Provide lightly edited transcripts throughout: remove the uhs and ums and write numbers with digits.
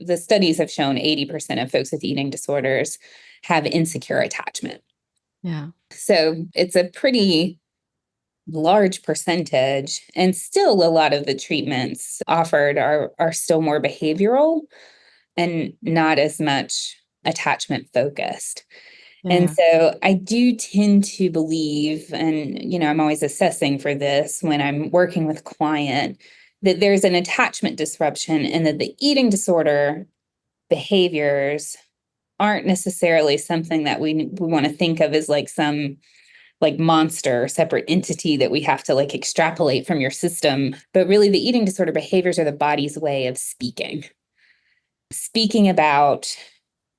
the studies have shown 80% of folks with eating disorders have insecure attachment. Yeah. So it's a pretty large percentage, and still a lot of the treatments offered are still more behavioral and not as much attachment focused. And Yeah. so I do tend to believe, and I'm always assessing for this when I'm working with a client, that there's an attachment disruption and that the eating disorder behaviors aren't necessarily something that we want to think of as like some like monster separate entity that we have to like extrapolate from your system. But really the eating disorder behaviors are the body's way of speaking about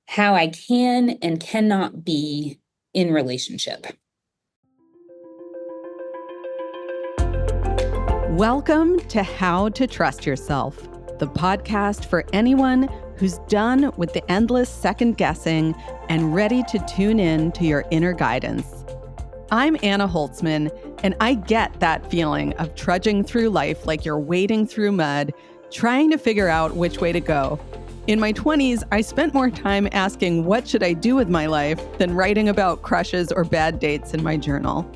how I can and cannot be in relationship. Welcome to How to Trust Yourself, the podcast for anyone who's done with the endless second guessing and ready to tune in to your inner guidance. I'm Anna Holtzman, and I get that feeling of trudging through life like you're wading through mud, trying to figure out which way to go. In my 20s, I spent more time asking what should I do with my life than writing about crushes or bad dates in my journal.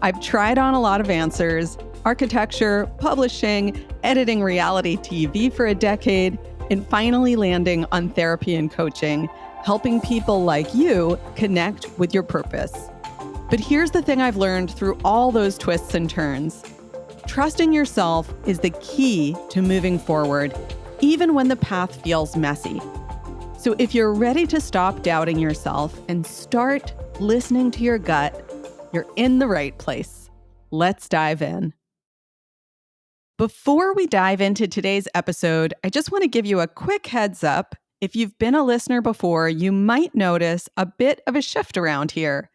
I've tried on a lot of answers: architecture, publishing, editing reality TV for a decade, and finally landing on therapy and coaching, helping people like you connect with your purpose. But here's the thing I've learned through all those twists and turns. Trusting yourself is the key to moving forward, even when the path feels messy. So if you're ready to stop doubting yourself and start listening to your gut, you're in the right place. Let's dive in. Before we dive into today's episode, I just want to give you a quick heads up. If you've been a listener before, you might notice a bit of a shift around here.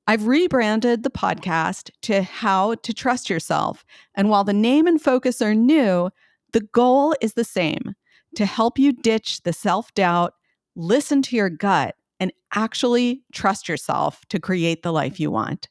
I've rebranded the podcast to How to Trust Yourself. And while the name and focus are new, the goal is the same: to help you ditch the self-doubt, listen to your gut, and actually trust yourself to create the life you want.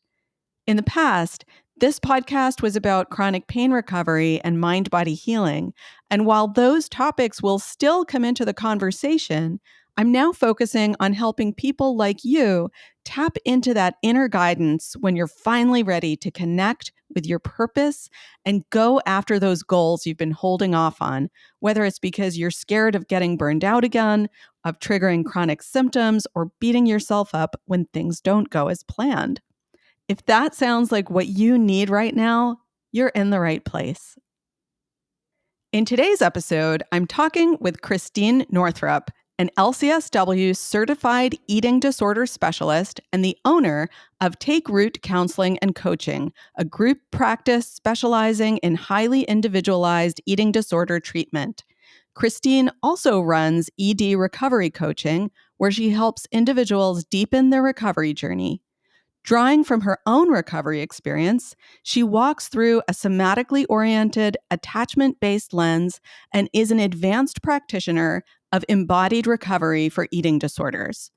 In the past, this podcast was about chronic pain recovery and mind-body healing. And while those topics will still come into the conversation, I'm now focusing on helping people like you tap into that inner guidance when you're finally ready to connect with your purpose and go after those goals you've been holding off on, whether it's because you're scared of getting burned out again, of triggering chronic symptoms, or beating yourself up when things don't go as planned. If that sounds like what you need right now, you're in the right place. In today's episode, I'm talking with Christine Northrup, an LCSW certified eating disorder specialist and the owner of Take Root Counseling and Coaching, a group practice specializing in highly individualized eating disorder treatment. Christine also runs ED recovery coaching, where she helps individuals deepen their recovery journey. Drawing from her own recovery experience, she walks through a somatically oriented, attachment-based lens and is an advanced practitioner of embodied recovery for eating disorders.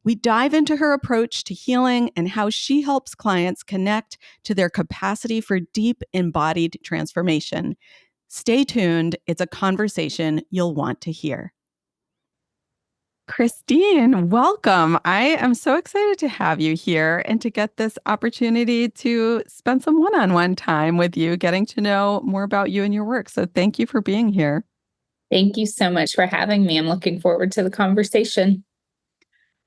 We dive into her approach to healing and how she helps clients connect to their capacity for deep embodied transformation. Stay tuned. It's a conversation you'll want to hear. Christine, welcome. I am so excited to have you here and to get this opportunity to spend some one-on-one time with you, getting to know more about you and your work. So thank you for being here. Thank you so much for having me. I'm looking forward to the conversation.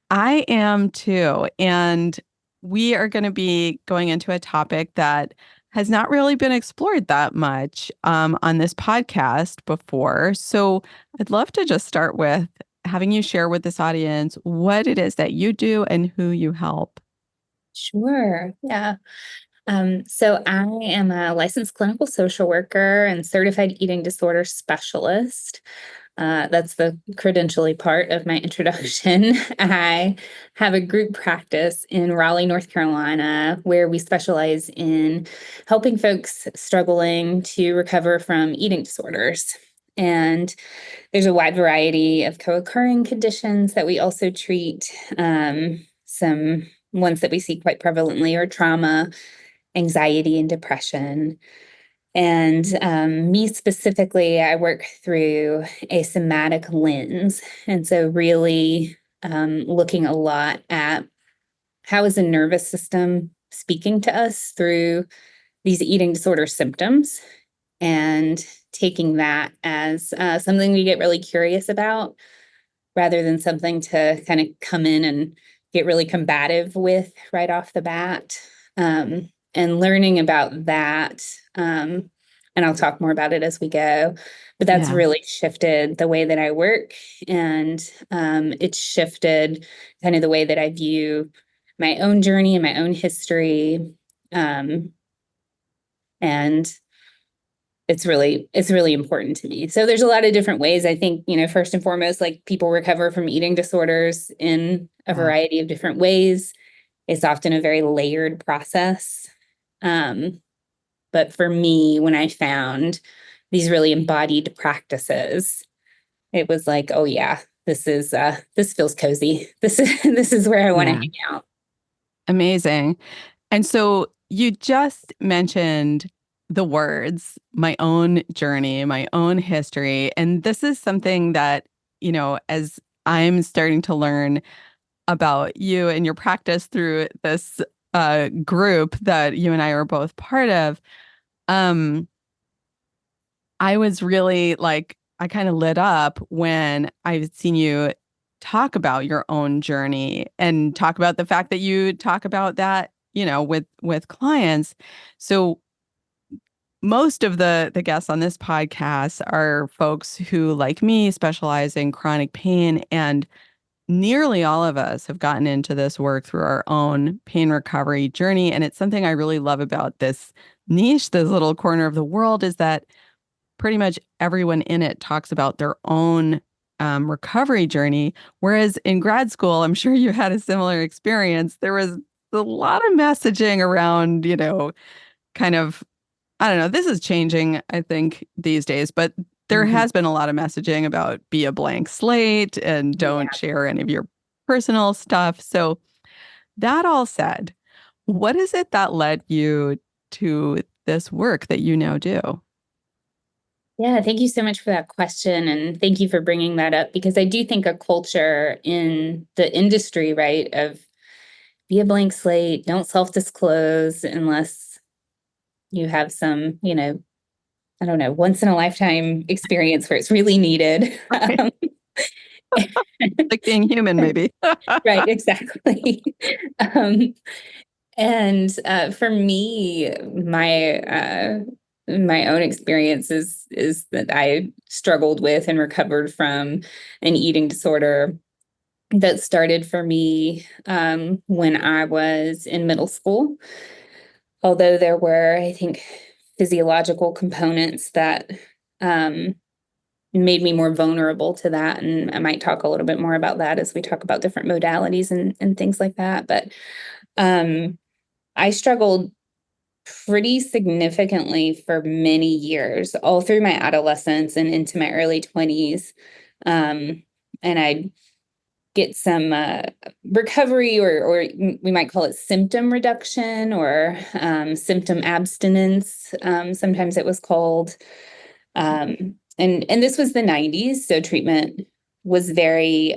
I am too. And we are going to be going into a topic that has not really been explored that much on this podcast before. So I'd love to just start with having you share with this audience what it is that you do and who you help. Sure. Yeah. So I am a licensed clinical social worker and certified eating disorder specialist. That's the credentially part of my introduction. I have a group practice in Raleigh, North Carolina, where we specialize in helping folks struggling to recover from eating disorders. And there's a wide variety of co-occurring conditions that we also treat. Some ones that we see quite prevalently are trauma, anxiety, and depression. And me specifically, I work through a somatic lens. And so, really looking a lot at how is the nervous system speaking to us through these eating disorder symptoms, and taking that as something we get really curious about rather than something to kind of come in and get really combative with right off the bat. And learning about that. And I'll talk more about it as we go. But that's Yeah. really shifted the way that I work. And it's shifted kind of the way that I view my own journey and my own history. Um, and it's really important to me. So there's a lot of different ways. I think, first and foremost, like, people recover from eating disorders in a Yeah. variety of different ways. It's often a very layered process. Um, but for me, when I found these really embodied practices, it was like, oh yeah, this feels cozy. This is where I want to Yeah. hang out. Amazing. And so you just mentioned the words, my own journey, my own history. And this is something that, as I'm starting to learn about you and your practice through this group that you and I are both part of, um, I was really like, I kind of lit up when I've seen you talk about your own journey and talk about the fact that you talk about that, with clients. So most of the guests on this podcast are folks who, like me, specialize in chronic pain, and nearly all of us have gotten into this work through our own pain recovery journey. And it's something I really love about this niche, this little corner of the world, is that pretty much everyone in it talks about their own recovery journey. Whereas in grad school, I'm sure you had a similar experience. There was a lot of messaging around, kind of, I don't know, this is changing, I think, these days, but there Mhm. has been a lot of messaging about be a blank slate and don't Yeah. share any of your personal stuff. So, that all said, what is it that led you to this work that you now do? Yeah, thank you so much for that question. And thank you for bringing that up, because I do think a culture in the industry, right, of be a blank slate, don't self disclose unless you have some, I don't know, once in a lifetime experience where it's really needed. Like being human, maybe. Right, exactly. Um, and for me, my own experience is that I struggled with and recovered from an eating disorder that started for me when I was in middle school. Although there were, I think, physiological components that um, made me more vulnerable to that. And I might talk a little bit more about that as we talk about different modalities and things like that. But um, I struggled pretty significantly for many years, all through my adolescence and into my early 20s. Um, and I get some recovery, or we might call it symptom reduction, or symptom abstinence. Sometimes it was called. And this was the 90s, so treatment was very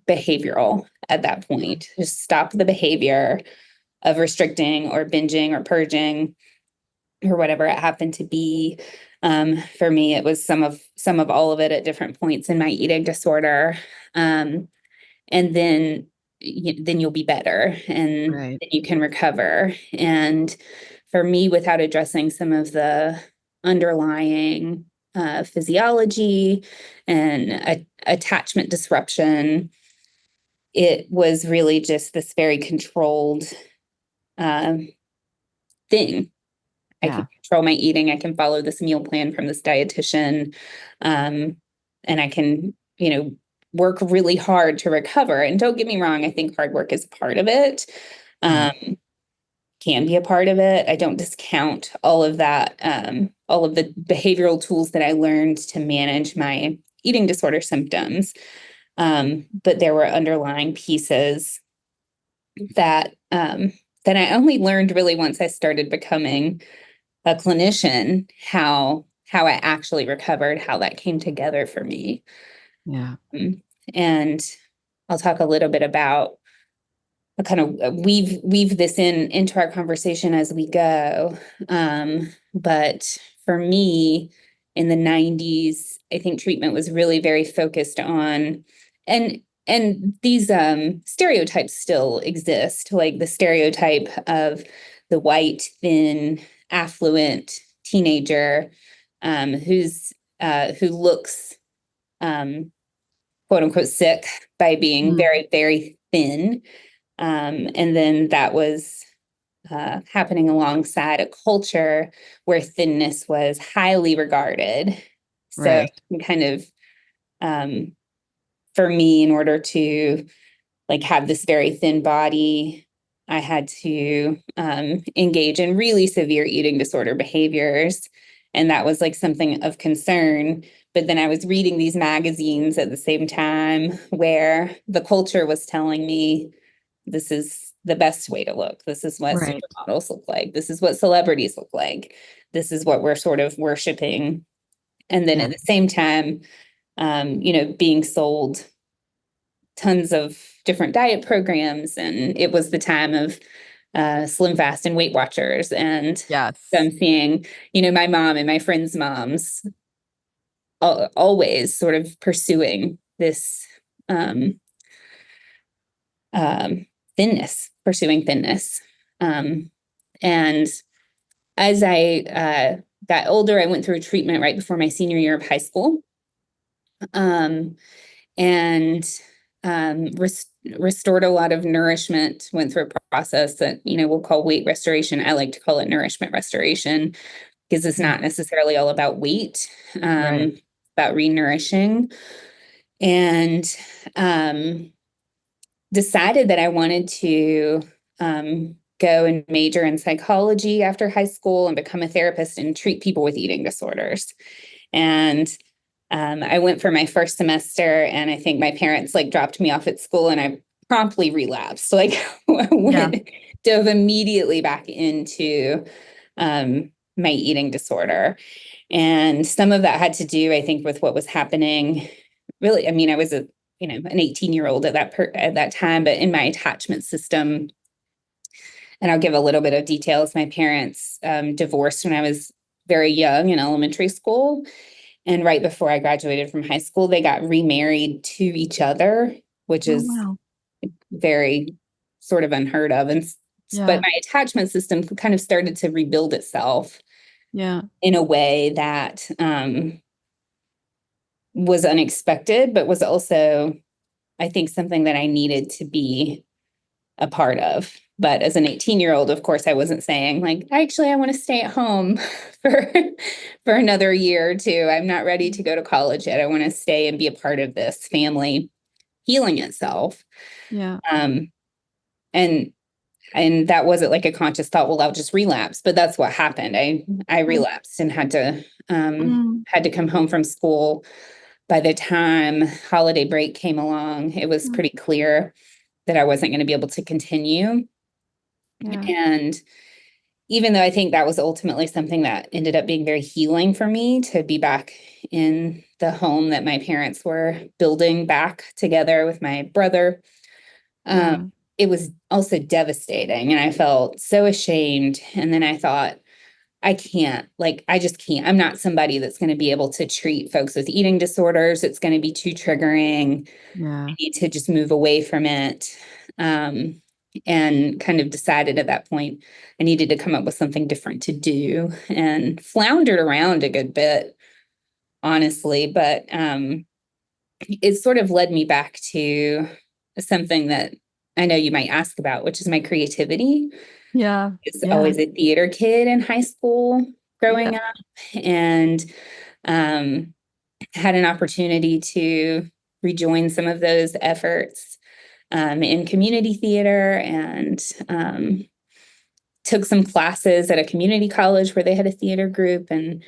behavioral at that point. Just stop the behavior of restricting or binging or purging or whatever it happened to be. For me, it was some of all of it at different points in my eating disorder. Um, and then you'll be better, and Right. then you can recover. And for me, without addressing some of the underlying physiology and attachment disruption, it was really just this very controlled um, thing. I can Yeah. control my eating. I can follow this meal plan from this dietitian, and I can, work really hard to recover. And don't get me wrong, I think hard work is part of it. Yeah. Um, can be a part of it. I don't discount all of that, all of the behavioral tools that I learned to manage my eating disorder symptoms. But there were underlying pieces that I only learned really once I started becoming a clinician, how I actually recovered, how that came together for me. Yeah. And I'll talk a little bit about kind of weave this into our conversation as we go. But for me, in the 90s, I think treatment was really very focused on, and these stereotypes still exist, like the stereotype of the white, thin, affluent teenager who looks quote unquote sick by being Mm. very, very thin. And then that was happening alongside a culture where thinness was highly regarded. So Right. kind of for me, in order to like have this very thin body, I had to engage in really severe eating disorder behaviors. And that was like something of concern. But then I was reading these magazines at the same time where the culture was telling me this is the best way to look. This is what Right. supermodels look like. This is what celebrities look like. This is what we're sort of worshiping. And then Yeah. at the same time, being sold tons of different diet programs. And it was the time of Slim Fast and Weight Watchers. And so Yes. I'm seeing, my mom and my friends' moms always sort of pursuing this um, pursuing thinness. And as I got older, I went through a treatment right before my senior year of high school. And restored a lot of nourishment, went through a process that, we'll call weight restoration. I like to call it nourishment restoration because it's Mm. not necessarily all about weight, Right. about re-nourishing. And decided that I wanted to go and major in psychology after high school and become a therapist and treat people with eating disorders. And I went for my first semester, and I think my parents like dropped me off at school, and I promptly relapsed. Like Yeah. dove immediately back into my eating disorder, and some of that had to do, I think, with what was happening. Really, I mean, I was an 18-year-old at that time, but in my attachment system, and I'll give a little bit of details. My parents divorced when I was very young in elementary school. And right before I graduated from high school, they got remarried to each other, which Oh, is wow. very sort of unheard of. But Yeah. my attachment system kind of started to rebuild itself Yeah. in a way that was unexpected, but was also, I think, something that I needed to be a part of. But as an 18-year-old, of course, I wasn't saying like, actually, I want to stay at home for another year or two. I'm not ready to go to college yet. I want to stay and be a part of this family healing itself. Yeah. Um, and that wasn't like a conscious thought, well, I'll just relapse. But that's what happened. I Mm. relapsed and Mm. had to come home from school. By the time holiday break came along, it was Mm. pretty clear that I wasn't going to be able to continue. Yeah. And even though I think that was ultimately something that ended up being very healing for me to be back in the home that my parents were building back together with my brother, um, Yeah. it was also devastating. And I felt so ashamed. And then I thought, I just can't. I'm not somebody that's going to be able to treat folks with eating disorders. It's going to be too triggering. I Yeah. need to just move away from it. Um, and kind of decided at that point I needed to come up with something different to do, and floundered around a good bit, honestly. But it sort of led me back to something that I know you might ask about, which is my creativity. Yeah. I was Yeah. always a theater kid in high school Yeah. growing up, and um, had an opportunity to rejoin some of those efforts in community theater, and took some classes at a community college where they had a theater group, and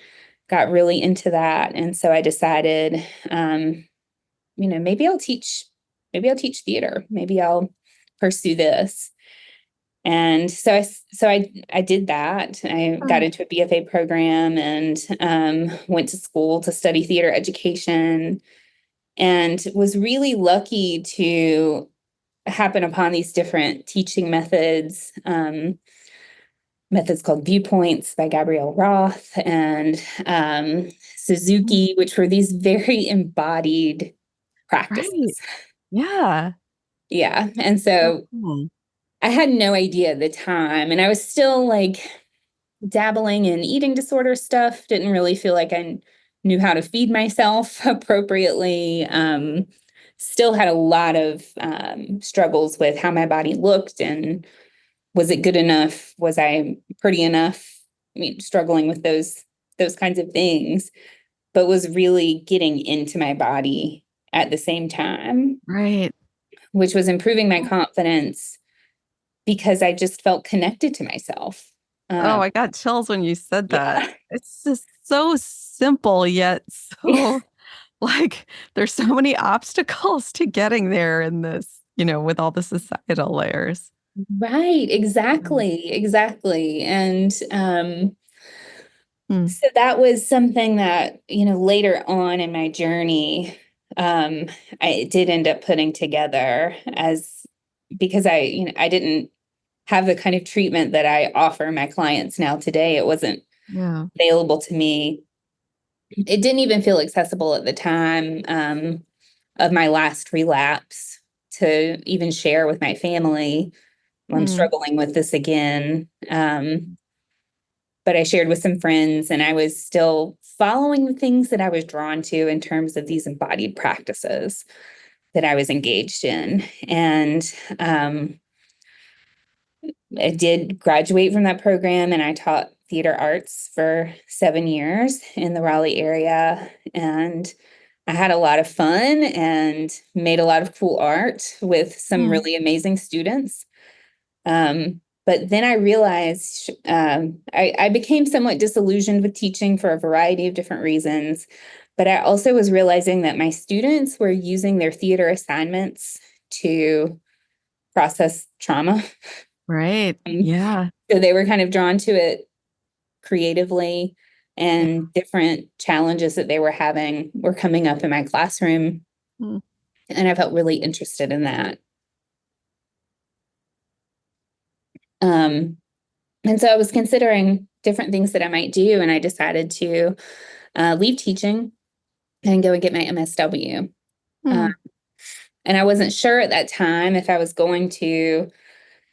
got really into that. And so I decided, maybe I'll teach theater. Maybe I'll pursue this. And so I did that. I got Oh, into a BFA program and went to school to study theater education, and was really lucky to happen upon these different teaching methods. Methods called Viewpoints by Gabrielle Roth and mm, Suzuki, which were these very embodied right. practices. Yeah. Yeah. And So so cool. I had no idea at the time. And I was still like dabbling in eating disorder stuff, didn't really feel like I knew how to feed myself appropriately. Still had a lot of struggles with how my body looked and was it good enough? Was I pretty enough? I mean, struggling with those kinds of things, but was really getting into my body at the same time, Right. which was improving my confidence because I just felt connected to myself. Oh, Um, I got chills when you said that. yeah. It's just so simple yet so like there's so many obstacles to getting there in this, with all the societal layers. Right, Mm. exactly. And Mm. so that was something that, later on in my journey, um, I did end up putting together as because I didn't have the kind of treatment that I offer my clients now today. It wasn't Yeah. available to me. It didn't even feel accessible at the time of my last relapse to even share with my family. I'm Mm. struggling with this again. But I shared with some friends, and I was still following the things that I was drawn to in terms of these embodied practices that I was engaged in. And I did graduate from that program, and I taught theater arts for 7 years in the Raleigh area. And I had a lot of fun and made a lot of cool art with some Mm. really amazing students. But then I realized I became somewhat disillusioned with teaching for a variety of different reasons. But I also was realizing that my students were using their theater assignments to process trauma. Right. Um, Yeah. so they were kind of drawn to it creatively, Yeah. and different challenges that they were having were coming up in my classroom. Mm. And I felt really interested in that. Um, and so I was considering different things that I might do, and I decided to leave teaching and go and get my MSW. Uh, Mm. and I wasn't sure at that time if I was going to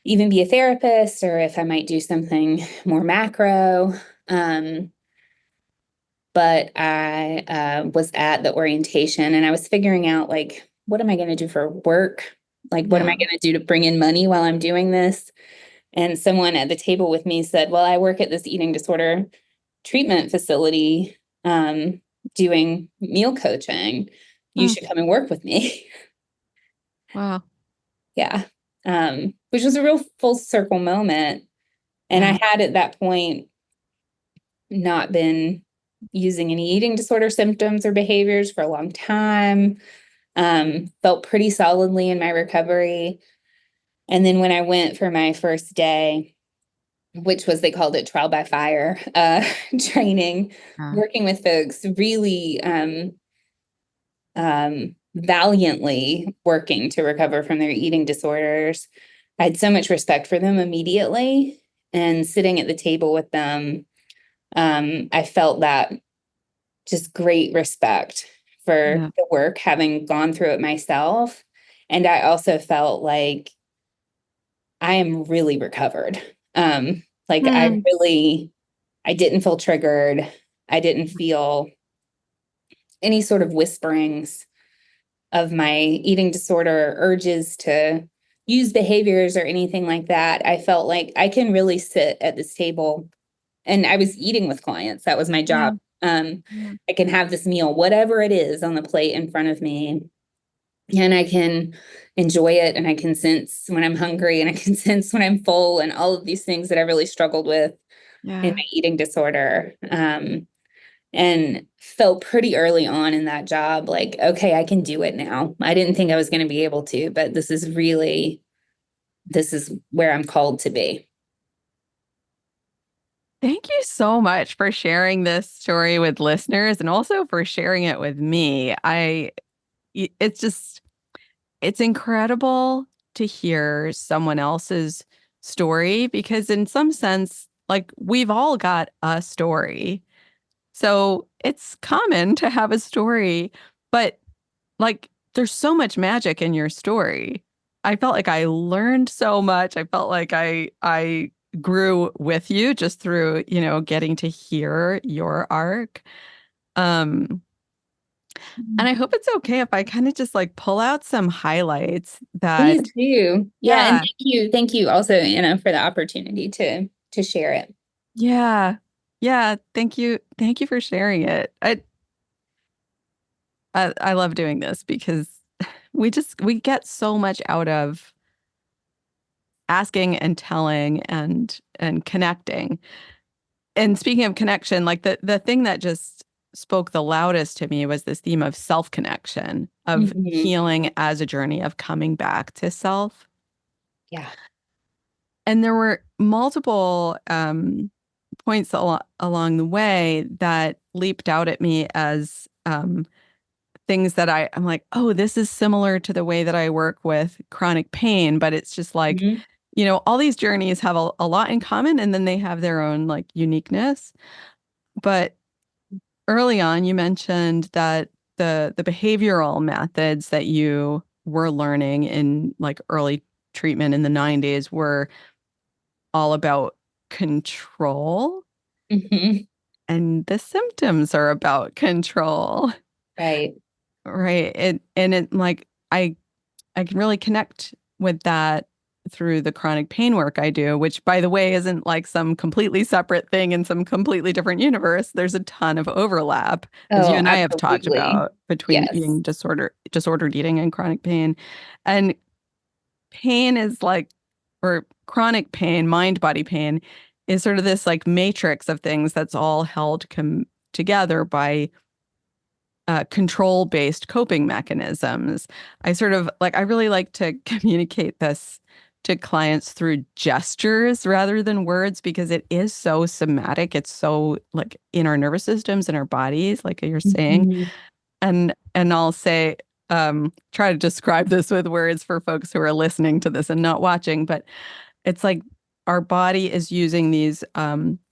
even be a therapist or if I might do something more macro. Um, but I was at the orientation and I was figuring out, like, what am I going to do for work? Like, what am I Yeah. going to do to bring in money while I'm doing this? And someone at the table with me said, well, I work at this eating disorder treatment facility doing meal coaching. You Mm. should come and work with me. Wow. Yeah. Which was a real full circle moment. And Yeah. I had at that point not been using any eating disorder symptoms or behaviors for a long time. Felt pretty solidly in my recovery. And then when I went for my first day, which was, they called it trial by fire training, Yeah. working with folks really valiantly working to recover from their eating disorders. I had so much respect for them immediately. And sitting at the table with them, I felt that just great respect for Yeah. the work, having gone through it myself. And I also felt like I am really recovered. Like Mm. I didn't feel triggered. I didn't feel any sort of whisperings of my eating disorder urges to use behaviors or anything like that. I felt like I can really sit at this table, and I was eating with clients. That was my Yeah. job. Yeah. I can have this meal, whatever it is, on the plate in front of me, and I can enjoy it. And I can sense when I'm hungry, and I can sense when I'm full, and all of these things that I really struggled with in Yeah. my eating disorder. And felt pretty early on in that job like, okay, I can do it now. I didn't think I was going to be able to, but this is really this is where I'm called to be. Thank you so much for sharing this story with listeners and also for sharing it with me. It's just, it's incredible to hear someone else's story because in some sense, like we've all got a story. So it's common to have a story, but like there's so much magic in your story. I felt like I learned so much. I felt like I grew with you just through, getting to hear your arc. Um, and I hope it's okay if I kind of just like pull out some highlights Please that, do. Yeah, and yeah, thank you also, for the opportunity to share it. yeah, yeah. Thank you for sharing it. I love doing this because we get so much out of asking and telling and connecting. And speaking of connection, like the thing that just spoke the loudest to me was this theme of self-connection, of Mhm. healing as a journey of coming back to self. Yeah. And there were multiple points along the way that leaped out at me as things that I'm like, oh, this is similar to the way that I work with chronic pain, but it's just like, Mhm. all these journeys have a lot in common and then they have their own like uniqueness. But early on, you mentioned that the behavioral methods that you were learning in like early treatment in the 90s were all about control, Mhm. and the symptoms are about control. Right. Right. And like I can really connect with that through the chronic pain work I do, which by the way isn't like some completely separate thing in some completely different universe. There's a ton of overlap, as you Oh, and I have talked absolutely. about, between Yes. eating disordered eating and chronic pain. And pain is like, or chronic pain, mind body pain is sort of this like matrix of things that's all held together by control-based coping mechanisms. I really like to communicate this to clients through gestures rather than words because it is so somatic. It's so like in our nervous systems and our bodies, like you're saying. Mhm. And I'll say, try to describe this with words for folks who are listening to this and not watching, but it's like our body is using these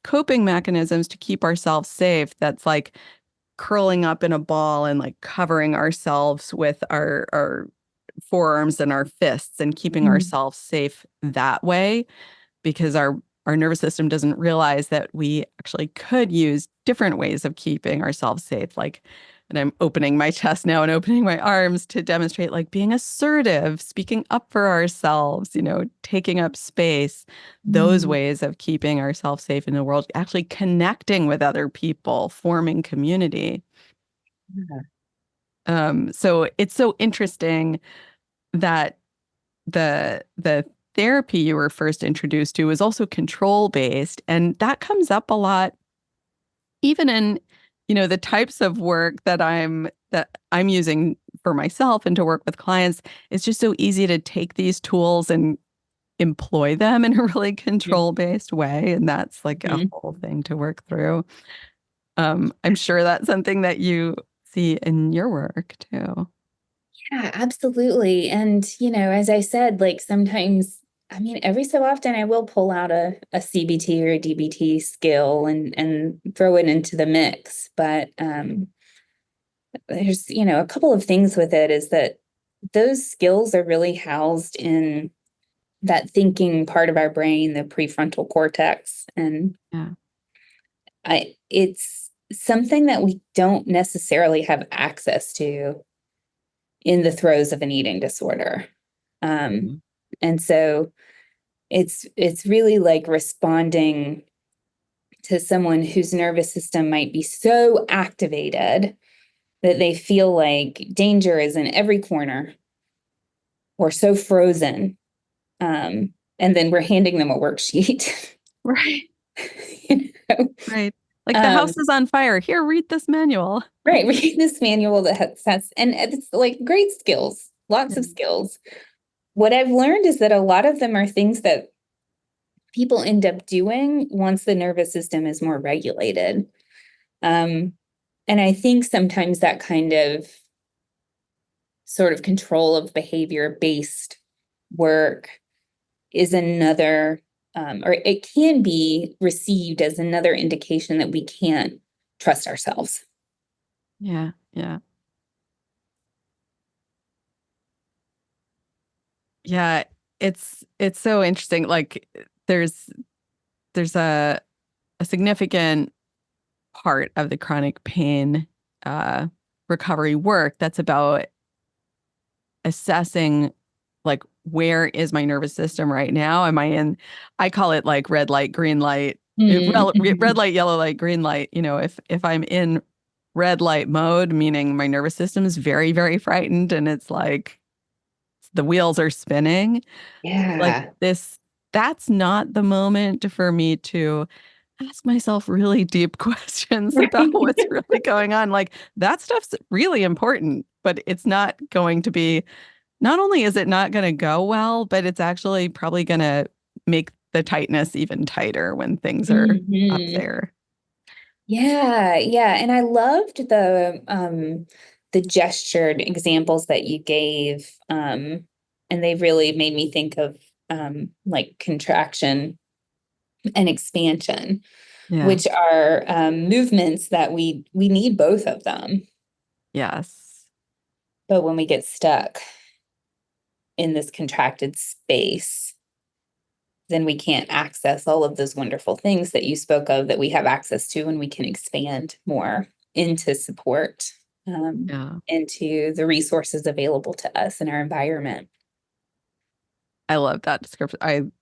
coping mechanisms to keep ourselves safe. That's like curling up in a ball and like covering ourselves with our forearms and our fists and keeping Mhm. ourselves safe that way because our nervous system doesn't realize that we actually could use different ways of keeping ourselves safe, like, and I'm opening my chest now and opening my arms to demonstrate like being assertive, speaking up for ourselves, taking up space, those Mhm. ways of keeping ourselves safe in the world, actually connecting with other people, forming community. Yeah. So it's so interesting that the therapy you were first introduced to was also control based, and that comes up a lot, even in the types of work that I'm using for myself and to work with clients. It's just so easy to take these tools and employ them in a really control based way, and that's like a Mhm. whole thing to work through. I'm sure that's something that you see in your work too. Yeah, absolutely. And, as I said, like sometimes, every so often I will pull out a CBT or a DBT skill and throw it into the mix. But there's, a couple of things with it is that those skills are really housed in that thinking part of our brain, the prefrontal cortex. And Yeah. it's something that we don't necessarily have access to in the throes of an eating disorder. Um, Mhm. and so it's really like responding to someone whose nervous system might be so activated that they feel like danger is in every corner or so frozen. And then we're handing them a worksheet. Right. you know? Right. Like the um, house is on fire. Here, read this manual. right, read this manual that has and it's like great skills, lots Yeah. of skills. what I've learned is that a lot of them are things that people end up doing once the nervous system is more regulated. And I think sometimes that kind of sort of control of behavior based work is another, or it can be received as another indication that we can't trust ourselves. Yeah. Yeah. Yeah. It's so interesting. Like there's a significant part of the chronic pain recovery work that's about assessing like where is my nervous system right now? Am I in, I call it like red light, green light, red Mm-hmm. light, yellow light, green light. You know, if I'm in red light mode, meaning my nervous system is very, very frightened and it's like the wheels are spinning, like Yeah. this, that's not the moment for me to ask myself really deep questions about Right. what's really going on. Like that stuff's really important, but it's not going to be, not only is it not going to go well, but it's actually probably going to make the tightness even tighter when things are up Hmm. there. Yeah, yeah. And I loved the gestured examples that you gave. And they really made me think of like contraction and expansion, Yeah. which are movements that we need both of them. Yes. But when we get stuck in this contracted space, then we can't access all of those wonderful things that you spoke of that we have access to, and we can expand more into support, Yeah. into the resources available to us in our environment. I love that description. I've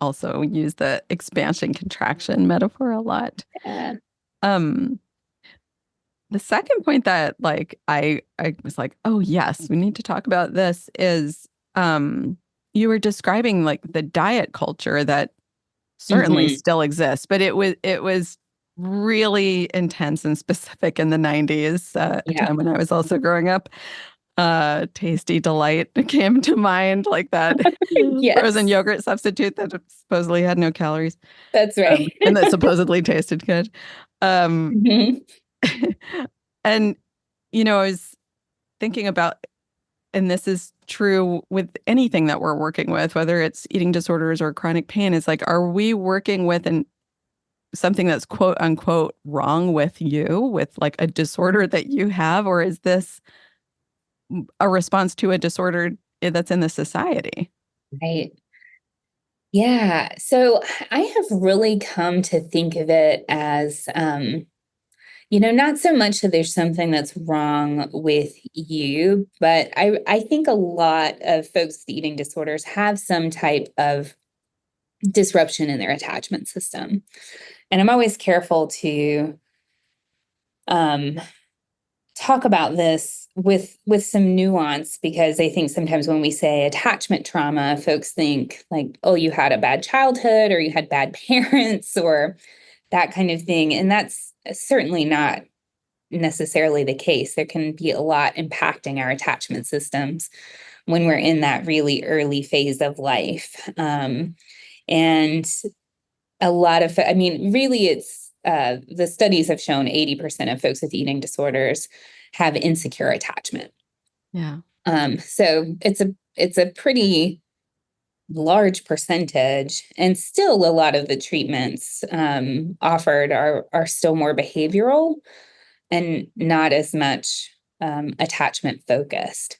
also used the expansion contraction metaphor a lot. Yeah. Um, the second point that like I was like, oh yes, we need to talk about this is you were describing like the diet culture that certainly Hmm. still exists, but it was really intense and specific in the 90s, a Yeah. time when I was also growing up. Tasty Delight came to mind, like that frozen Yes, yogurt substitute that supposedly had no calories, that's right. and that supposedly tasted good. Um, Mhm. and I was thinking about, and this is true with anything that we're working with, whether it's eating disorders or chronic pain, is like, are we working with something that's quote unquote wrong with you, with like a disorder that you have, or is this a response to a disorder that's in the society? Right. Yeah. So I have really come to think of it as, not so much that there's something that's wrong with you, but I think a lot of folks with eating disorders have some type of disruption in their attachment system. And I'm always careful to um, talk about this with some nuance, because I think sometimes when we say attachment trauma, folks think like, oh, you had a bad childhood or you had bad parents or that kind of thing. And that's certainly not necessarily the case. There can be a lot impacting our attachment systems when we're in that really early phase of life. And a lot of, I mean, really, it's the studies have shown 80% of folks with eating disorders have insecure attachment. Yeah. So it's a pretty large percentage, and still a lot of the treatments offered are still more behavioral and not as much attachment focused.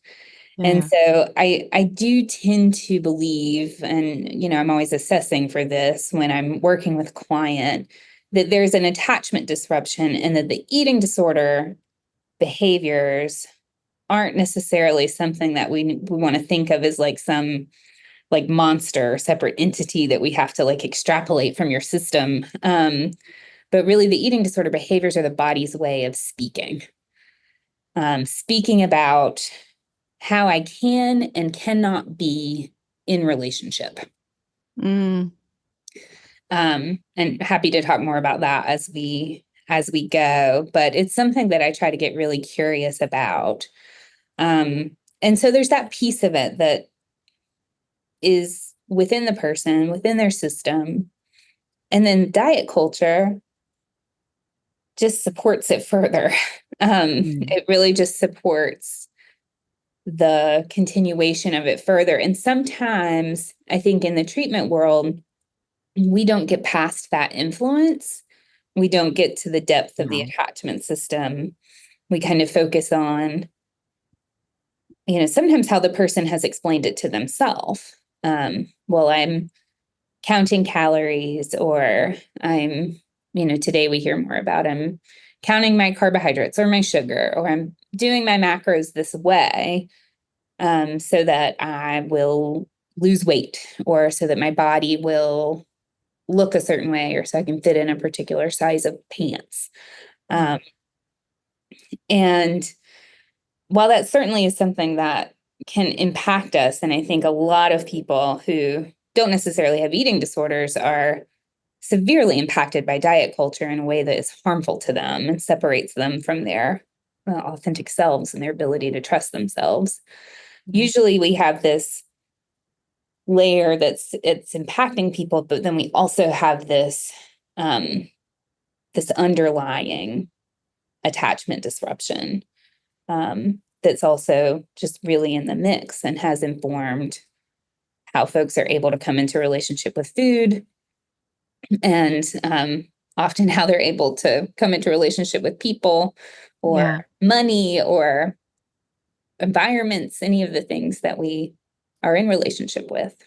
And Yeah. so I do tend to believe, and I'm always assessing for this when I'm working with a client, that there's an attachment disruption and that the eating disorder behaviors aren't necessarily something that we want to think of as like some like monster separate entity that we have to like extrapolate from your system. But really the eating disorder behaviors are the body's way of speaking about how I can and cannot be in relationship. Mm, And happy to talk more about that as we go, but it's something that I try to get really curious about. And so there's that piece of it that is within the person, within their system. And then diet culture just supports it further. Mm. It really just supports the continuation of it further. And sometimes I think in the treatment world, we don't get past that influence. We don't get to the depth of the No. attachment system. We kind of focus on, sometimes how the person has explained it to themselves. Well, I'm counting calories, or today we hear more about I'm counting my carbohydrates or my sugar, or I'm doing my macros this way so that I will lose weight, or so that my body will look a certain way, or so I can fit in a particular size of pants. Mm. And while that certainly is something that can impact us, and I think a lot of people who don't necessarily have eating disorders are severely impacted by diet culture in a way that is harmful to them and separates them from their authentic selves and their ability to trust themselves. Yeah. Usually we have this layer it's impacting people, but then we also have this underlying attachment disruption that's also just really in the mix and has informed how folks are able to come into relationship with food, and often how they're able to come into relationship with people or Yeah. money or environments, any of the things that we are in relationship with.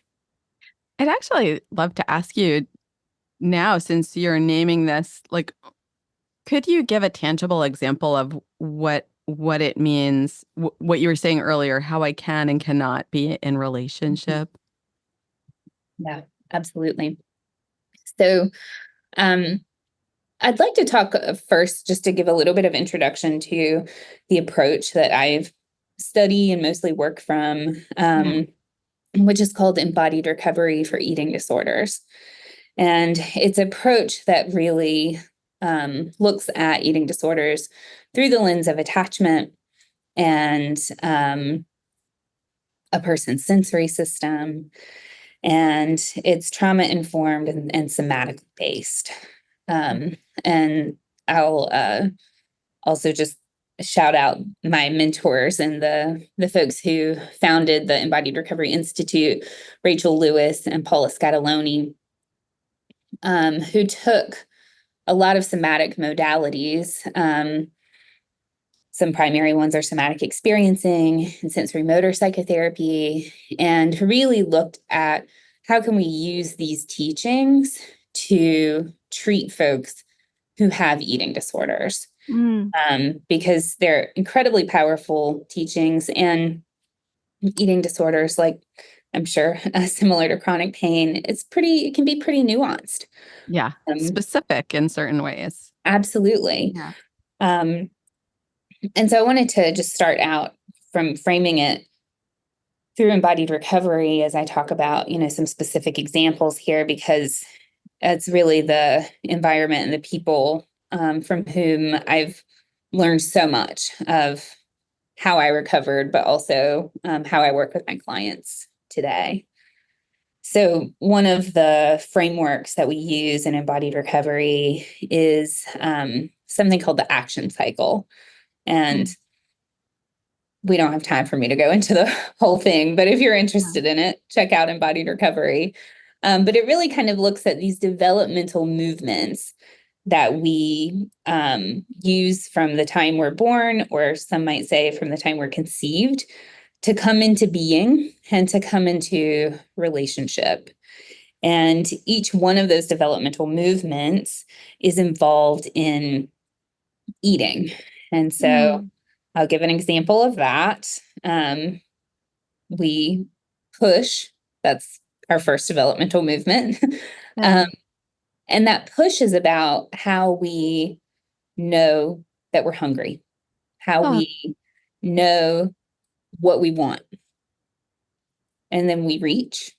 I'd actually love to ask you now, since you're naming this, like, could you give a tangible example of what it means, what you were saying earlier, how I can and cannot be in relationship? Yeah, absolutely. So um, I'd like to talk first, just to give a little bit of introduction to the approach that I've studied and mostly work from, Yeah. which is called Embodied Recovery for Eating Disorders. And it's an approach that really looks at eating disorders through the lens of attachment and a person's sensory system. And it's trauma informed and somatic based. And I'll also just shout out my mentors and the folks who founded the Embodied Recovery Institute, Rachel Lewis and Paula Scatoloni, who took a lot of somatic modalities. Some primary ones are somatic experiencing and sensory motor psychotherapy, and really looked at how can we use these teachings to treat folks who have eating disorders, Mm. because they're incredibly powerful teachings. And eating disorders, like I'm sure similar to chronic pain, it can be pretty nuanced. Yeah. Um, Specific in certain ways. absolutely. Yeah. Um, and so I wanted to just start out from framing it through embodied recovery as I talk about, some specific examples here, because it's really the environment and the people from whom I've learned so much of how I recovered, but also how I work with my clients today. So, one of the frameworks that we use in embodied recovery is something called the action cycle. And Mm. we don't have time for me to go into the whole thing, but if you're Yeah. interested in it, check out embodied recovery. But it really kind of looks at these developmental movements that we use from the time we're born, or some might say from the time we're conceived, to come into being and to come into relationship. And each one of those developmental movements is involved in eating. And so Mm. I'll give an example of that. Um, we push, that's our first developmental movement. um, Yeah. and that push is about how we know that we're hungry, how Huh. we know what we want, and then we reach.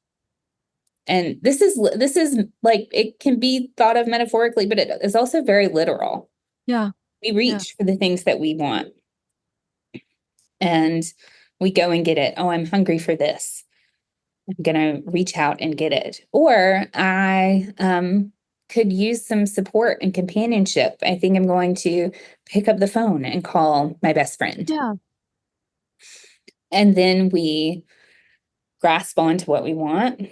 And this is like, it can be thought of metaphorically, but it is also very literal. Yeah. We Yeah. reach for the things that we want, and we go and get it. Oh, I'm hungry for this. I'm going to reach out and get it. Or I could use some support and companionship. I think I'm going to pick up the phone and call my best friend. Yeah. And then we grasp onto what we want.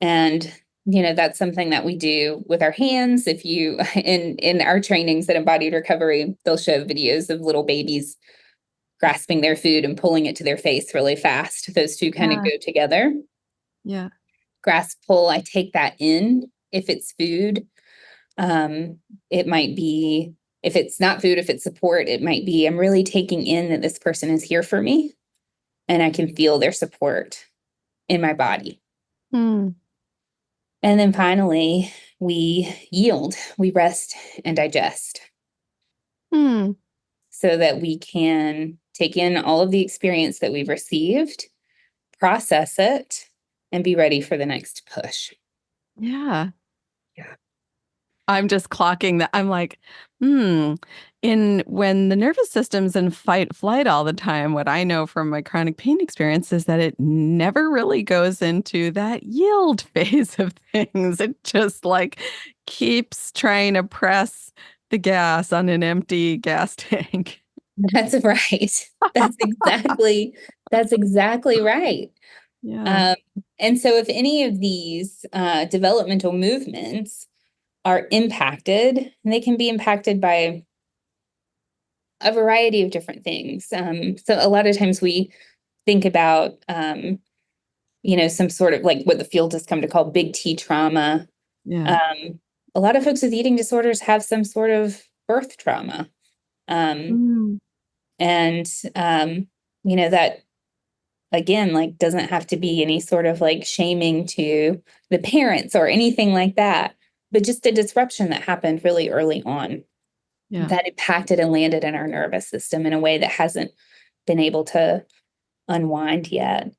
And that's something that we do with our hands. If you in our trainings at Embodied Recovery, they'll show videos of little babies grasping their food and pulling it to their face really fast. Those two kind of Yeah. go together. Yeah. Grasp, pull, I take that in. If it's food, it might be, if it's not food, if it's support, it might be, I'm really taking in that this person is here for me and I can feel their support in my body. Mm. And then finally, we yield, we rest and digest Mm. so that we can take in all of the experience that we've received, process it, and be ready for the next push. Yeah. Yeah. I'm just clocking that. I'm like, in when the nervous system's in fight flight all the time, what I know from my chronic pain experience is that it never really goes into that yield phase of things. It just like keeps trying to press the gas on an empty gas tank. That's right. That's exactly right. Yeah. Um, and so if any of these developmental movements are impacted, and they can be impacted by a variety of different things. So a lot of times we think about, some sort of like what the field has come to call big T trauma. Yeah. A lot of folks with eating disorders have some sort of birth trauma. Um, Mm. and, that again, like doesn't have to be any sort of like shaming to the parents or anything like that, but just a disruption that happened really early on Yeah. that impacted and landed in our nervous system in a way that hasn't been able to unwind yet.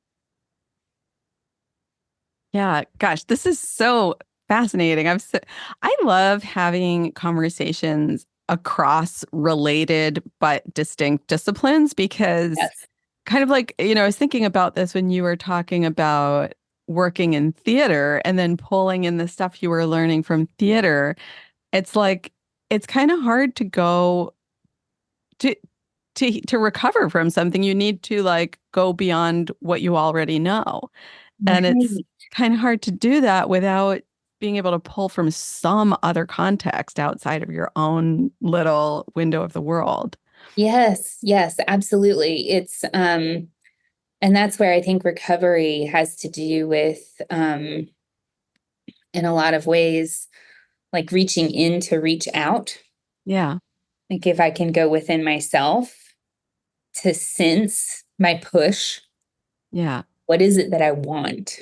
Yeah, gosh, this is so fascinating. I love having conversations across related but distinct disciplines because Yes. kind of like, I was thinking about this when you were talking about working in theater and then pulling in the stuff you were learning from theater. It's like it's kind of hard to go to to recover from something. You need to like go beyond what you already know. And it's Right. kind of hard to do that without being able to pull from some other context outside of your own little window of the world. Yes, yes, absolutely. And that's where I think recovery has to do with, in a lot of ways, like reaching in to reach out. Yeah. Like if I can go within myself to sense my push, Yeah. what is it that I want?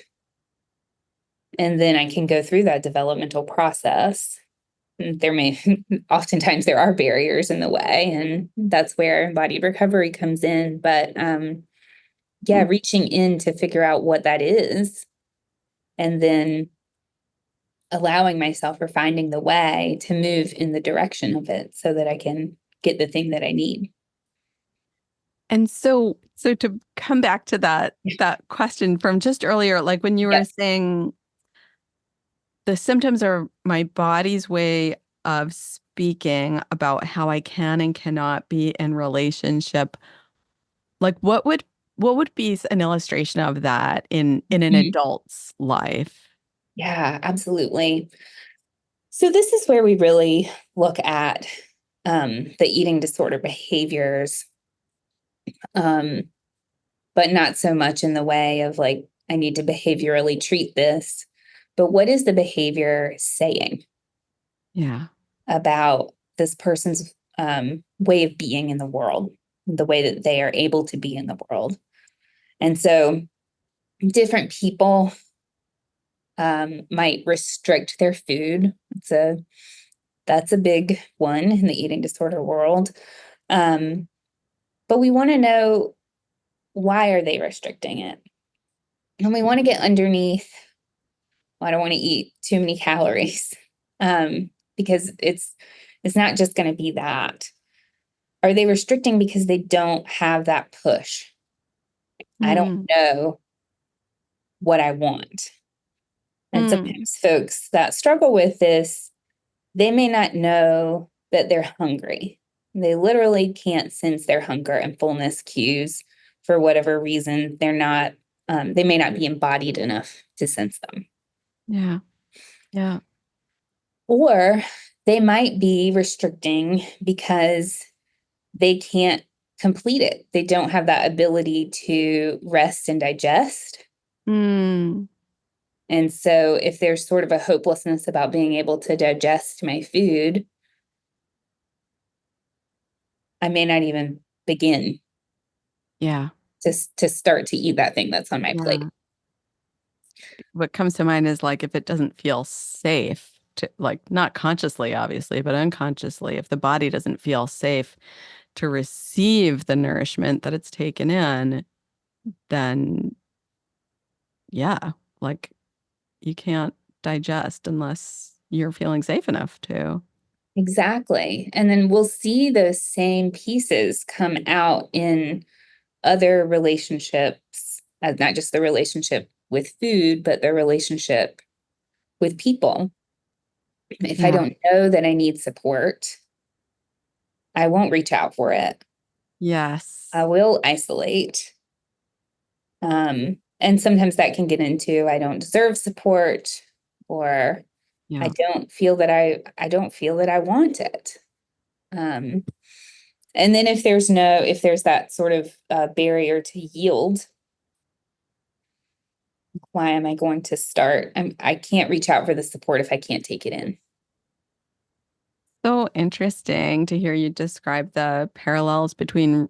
And then I can go through that developmental process. There may oftentimes there are barriers in the way, and that's where embodied recovery comes in. But yeah, Hmm. reaching in to figure out what that is, and then allowing myself or finding the way to move in the direction of it so that I can get the thing that I need. And so to come back to that question from just earlier, like when you were Yes. saying the symptoms are my body's way of speaking about how I can and cannot be in relationship. Like what would be an illustration of that in an Mhm. adult's life? Yeah, absolutely. So this is where we really look at the eating disorder behaviors, um, but not so much in the way of like, I need to behaviorally treat this, but what is the behavior saying Yeah. about this person's way of being in the world, the way that they are able to be in the world? And so different people might restrict their food. That's a big one in the eating disorder world. Um, but we want to know, why are they restricting it? And we want to get underneath, well, I don't want to eat too many calories. Because it's not just going to be that. Are they restricting because they don't have that push? I don't Mm. know what I want. And Mm. sometimes folks that struggle with this, they may not know that they're hungry. They literally can't sense their hunger and fullness cues for whatever reason. They may not be embodied enough to sense them. Yeah. Yeah. Or they might be restricting because they can't complete it. They don't have that ability to rest and digest. Mm. And so if there's sort of a hopelessness about being able to digest my food, I may not even begin Yeah. to start to eat that thing that's on my plate. Yeah. What comes to mind is like if it doesn't feel safe to, like, not consciously, obviously, but unconsciously, if the body doesn't feel safe to receive the nourishment that it's taken in, then yeah, like you can't digest unless you're feeling safe enough to. Exactly. And then we'll see those same pieces come out in other relationships, not just the relationship with food, but the relationship with people. If I Yeah. don't know that I need support, I won't reach out for it. I Yes. will isolate. And sometimes that can get into I don't deserve support, or Yeah. I don't feel that I want it. Um, and then if there's that sort of barrier to yield, why am I going to start? I can't reach out for the support if I can't take it in. So interesting to hear you describe the parallels between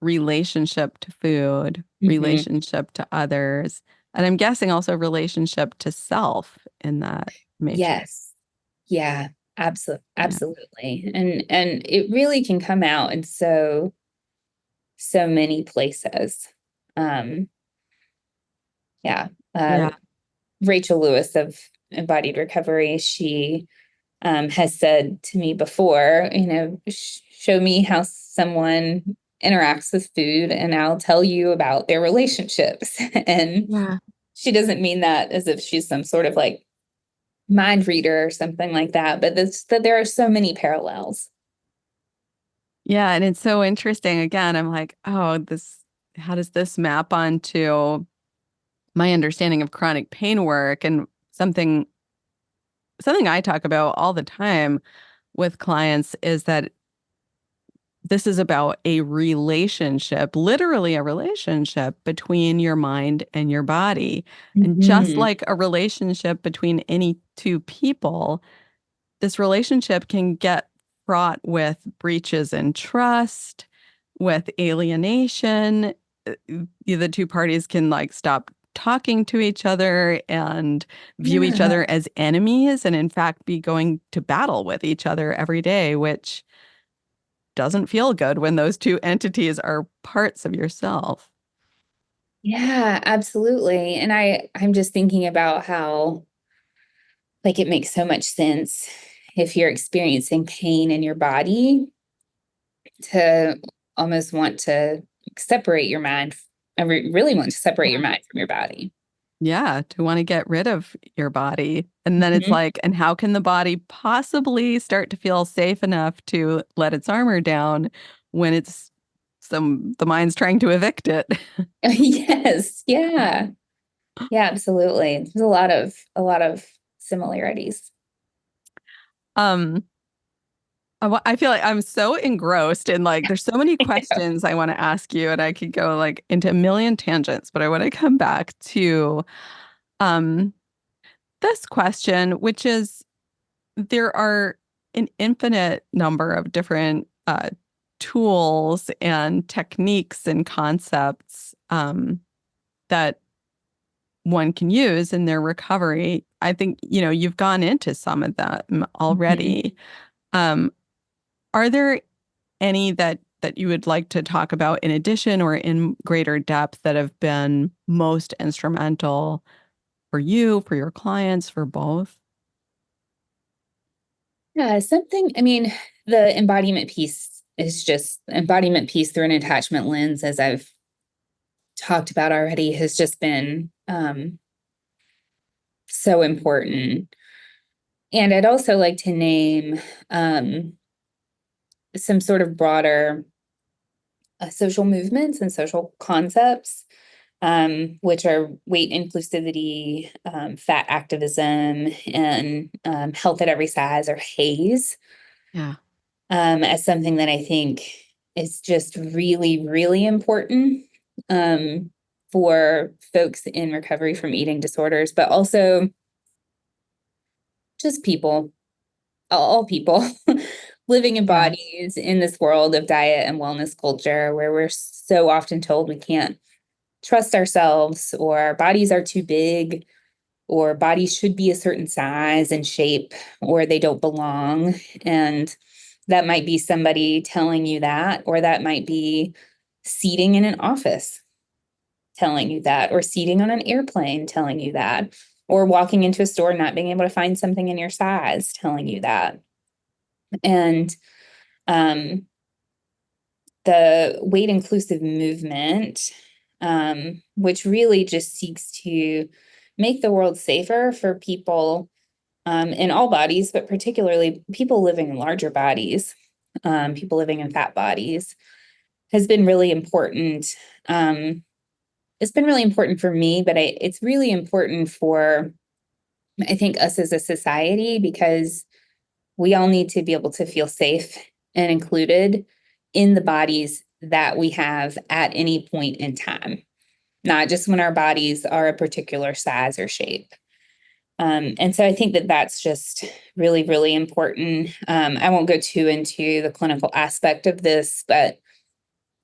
relationship to food, Mhm. relationship to others, and I'm guessing also relationship to self in that matrix. Yes. Yeah, Yeah. absolutely. And it really can come out in so many places. Um, yeah. Yeah. Rachel Lewis of Embodied Recovery, she has said to me before, show me how someone interacts with food, and I'll tell you about their relationships. And Yeah. she doesn't mean that as if she's some sort of like mind reader or something like that, but that there are so many parallels. Yeah. And it's so interesting. Again, I'm like, oh, how does this map onto my understanding of chronic pain work? And something I talk about all the time with clients is that this is about a relationship, literally a relationship between your mind and your body. And just Mhm. like a relationship between any two people, this relationship can get fraught with breaches in trust, with alienation. The two parties can like stop talking to each other and view each Yeah. other as enemies and in fact be going to battle with each other every day, which doesn't feel good when those two entities are parts of yourself. Yeah, absolutely. And I'm just thinking about how like it makes so much sense if you're experiencing pain in your body to almost want to separate your mind. Really want to separate your Yeah. mind from your body. Yeah, to want to get rid of your body. And then it's Mhm. like, and how can the body possibly start to feel safe enough to let its armor down when the mind's trying to evict it? Yes. Yeah. Yeah, absolutely. There's a lot of similarities. Um, I feel like I'm so engrossed in like there's so many questions I want to ask you, and I could go like into a million tangents, but I want to come back to um this question, which is there are an infinite number of different tools and techniques and concepts that one can use in their recovery. I think, you've gone into some of them Mhm. already. Um, are there any that you would like to talk about in addition or in greater depth that have been most instrumental for you, for your clients, for both? Yeah, I mean, the embodiment piece is just embodiment piece through an attachment lens, as I've talked about already, has just been so important. And I'd also like to name some sort of broader social movements and social concepts, which are weight inclusivity, fat activism, and health at every size, or HAES, Yeah. as something that I think is just really, really important for folks in recovery from eating disorders, but also just people, all people living in Yeah. bodies in this world of diet and wellness culture where we're so often told we can't trust ourselves, or our bodies are too big, or bodies should be a certain size and shape, or they don't belong. And that might be somebody telling you that, or that might be seating in an office telling you that, or seating on an airplane telling you that, or walking into a store not being able to find something in your size telling you that. And um, the weight inclusive movement, which really just seeks to make the world safer for people in all bodies, but particularly people living in larger bodies, people living in fat bodies, has been really important. It's been really important for me, but it's really important for, I think, us as a society, because we all need to be able to feel safe and included in the bodies that we have at any point in time, not just when our bodies are a particular size or shape. And so I think that that's just really, really important. I won't go too into the clinical aspect of this, but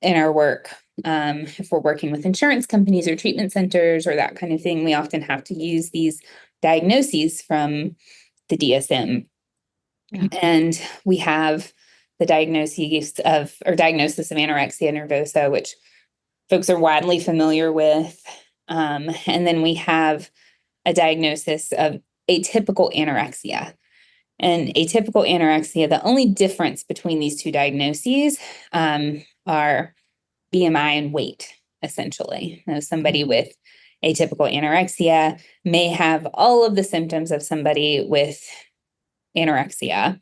in our work, if we're working with insurance companies or treatment centers or that kind of thing, we often have to use these diagnoses from the DSM. Yeah. And we have the diagnosis of anorexia nervosa, which folks are widely familiar with. And then we have a diagnosis of atypical anorexia. And atypical anorexia, the only difference between these two diagnoses are BMI and weight, essentially. Now, somebody with atypical anorexia may have all of the symptoms of somebody with anorexia,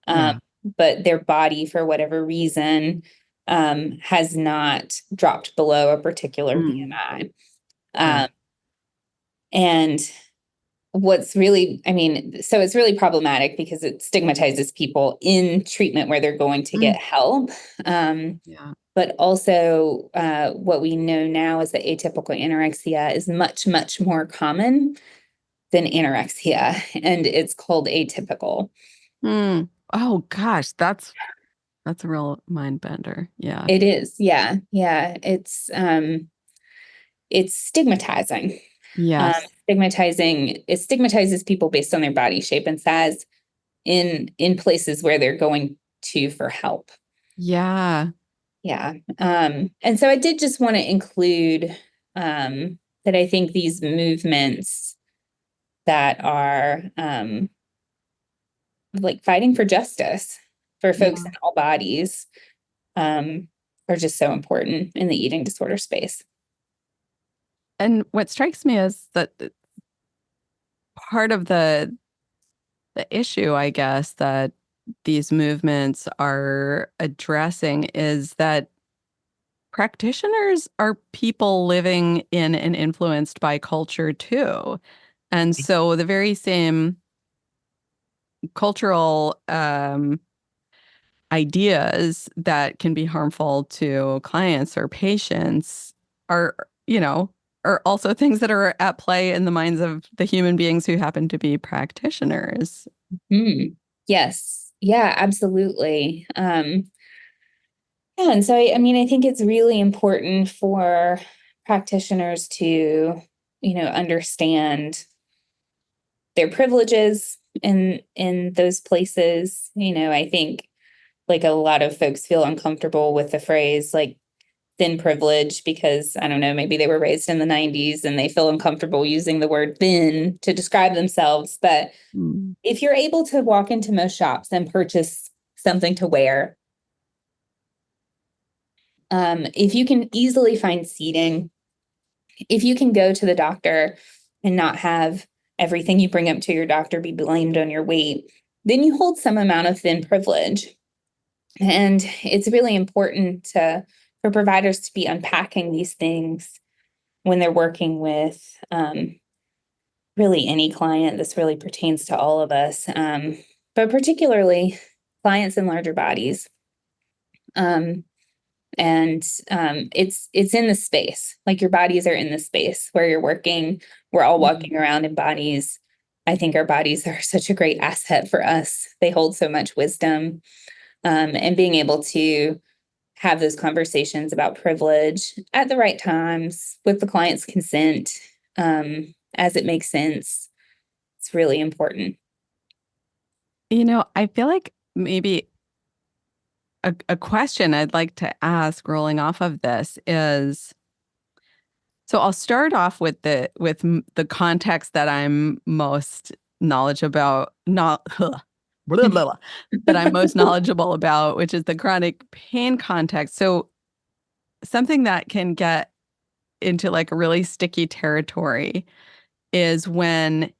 um, Yeah. but their body, for whatever reason, has not dropped below a particular Mm. BMI. Yeah. Um, and what's really, I mean, so it's really problematic because it stigmatizes people in treatment where they're going to get Mm. help. Yeah. But also, what we know now is that atypical anorexia is much, much more common than anorexia, and it's called atypical. Mm. Oh gosh, that's a real mind bender. Yeah. It is, yeah, yeah. It's stigmatizing. Yes. It stigmatizes people based on their body shape and size in places where they're going to for help. Yeah. Yeah. And so I did just want to include that I think these movements that are like fighting for justice for folks Yeah. in all bodies um, are just so important in the eating disorder space. And what strikes me is that part of the issue, I guess, that these movements are addressing is that practitioners are people living in and influenced by culture too. And so the very same cultural ideas that can be harmful to clients or patients are, are also things that are at play in the minds of the human beings who happen to be practitioners. Mm. Yes. Yeah, absolutely. Yeah, and so I mean, I think it's really important for practitioners to, understand their privileges in those places. I think like a lot of folks feel uncomfortable with the phrase like thin privilege because I don't know, maybe they were raised in the 90s and they feel uncomfortable using the word thin to describe themselves. But Mm. if you're able to walk into most shops and purchase something to wear, if you can easily find seating if you can go to the doctor and not have everything you bring up to your doctor be blamed on your weight, then you hold some amount of thin privilege. And it's really important for providers to be unpacking these things when they're working with really any client. This really pertains to all of us, but particularly clients in larger bodies. It's in the space, like your bodies are in the space where you're working. We're all walking around in bodies. I think our bodies are such a great asset for us. They hold so much wisdom, and being able to have those conversations about privilege at the right times with the client's consent, as it makes sense. It's really important. I feel like maybe a question I'd like to ask rolling off of this is, so I'll start off with the context that I'm most knowledgeable about, not blah, blah, blah, that I'm most knowledgeable about, which is the chronic pain context. So something that can get into like a really sticky territory is when